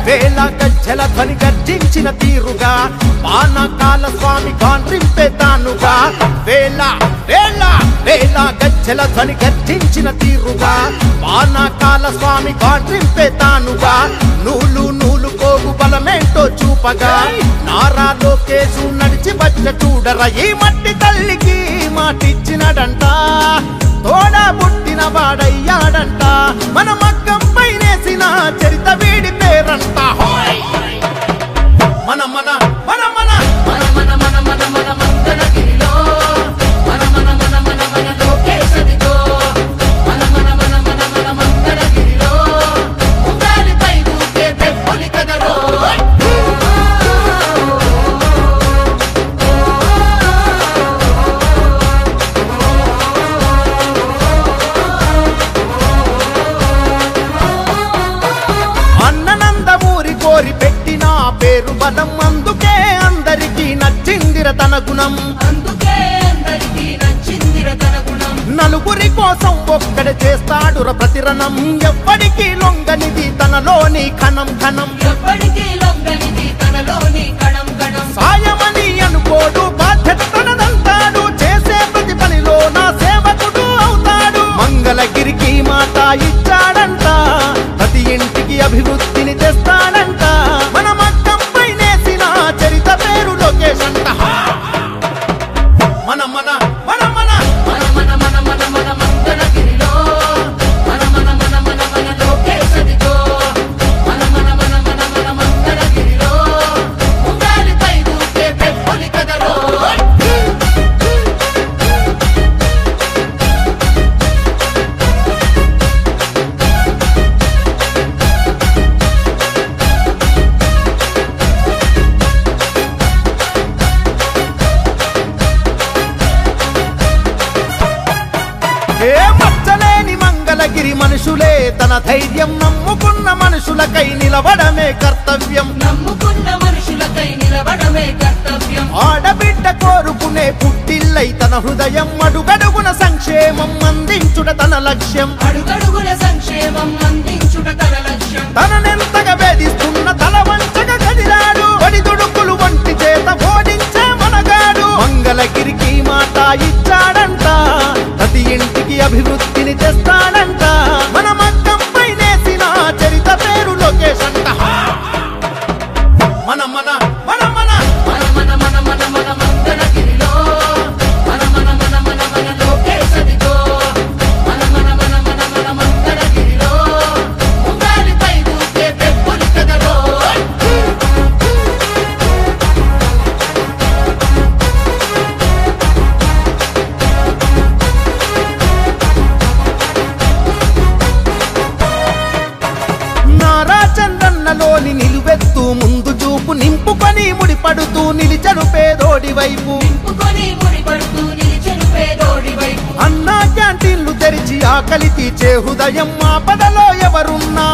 వేల గజ్జల ధ్వని గర్జించిన తీరుగా పానకాల స్వామి గాండ్రింపే తానుగా వేల వేల వేల గజ్జల ధ్వని గర్జించిన తీరుగా పానకాల స్వామి గాండ్రింపే తానుగా నూలు నూలు కోగు బలమేంటో చూపగా నారా లోకేశు నడిచి వచ్చ చూడరా ఈ మట్టి తల్లికి మాటిచ్చినడంట తోడా పుట్టిన వాడయ్యాడంట మన మగ్గం పైనేసిన చరిత వీడి పేరంట మన మన మన మన మన మన మన మన మన మంగళగిరిలో మన మన మన మన మన లోకేశదిగో మన మన మన మన మన మంగళగిరిలో ఉండాలిపై ఊకే పెప్పులి కదరో పెట్టిన పేరు బలం అందుకే అందరికీ నచ్చిందిర తన గుణం నలుగురి కోసం ఒక్కడే చేస్తాడుర ప్రతిరణం ఎవ్వడికి లొంగనిది తనలోని కణం కణం సాయమని అనుకోడు బాధ్యత తనదంటాడు చేసే ప్రతి పనిలో నా సేవకుడు అవుతాడు మంగళగిరికి మాట ఇచ్చాడంట ప్రతి ఇంటికి అభివృద్ధిని తెస్తాడంట మన మగ్గం పైనేసిన చరిత పేరు లోకేశ్ అంట మన మన మన మన మన మన మన మన మన మంగళగిరిలో మన మన మన మన మన లోకేశదిగో మన మన మన మన మన మంగళగిరిలో ఉండాలిపై ఊకే పెప్పులి కదరో మచ్చలేని మంగళగిరి మనుషులే తన ధైర్యం నమ్ముకున్న మనుషులకై నిలవడమే కర్తవ్యం ఆడబిడ్డ కోరుకునే పుట్టిల్లై తన హృదయం అడుగడుగున సంక్షేమం అందించుట తన లక్ష్యం తననెంతగా వేధిస్తున్న తల వంచగా కదిలాడు ఒడిదుడుకులు వంటి చేత ఓడించే మనగాడు మంగళగిరికి మాట ఇచ్చాడంట ప్రతి ఇంటికి అభివృద్ధిని తెస్తాడంట మన మగ్గం పైనేసిన చరిత పేరు లోకేశ్ అంట మన మన మన మన మన మన మన మన మన మంగళగిరిలో మన మన మన మన మన లోకేశదిగో మన మన మన మన మన మంగళగిరిలో ఉండాలిపై ఊకే పెప్పులి కదరో చంద్రన్నలోని నిలువెత్తు ముందు చూపు నింపుకొని ముడిపడుతూ నిలిచను పేదోడి వైపు అన్నా క్యాంటీన్లు తెరిచి ఆకలి తీర్చే హృదయం ఆపదలో ఎవరున్నా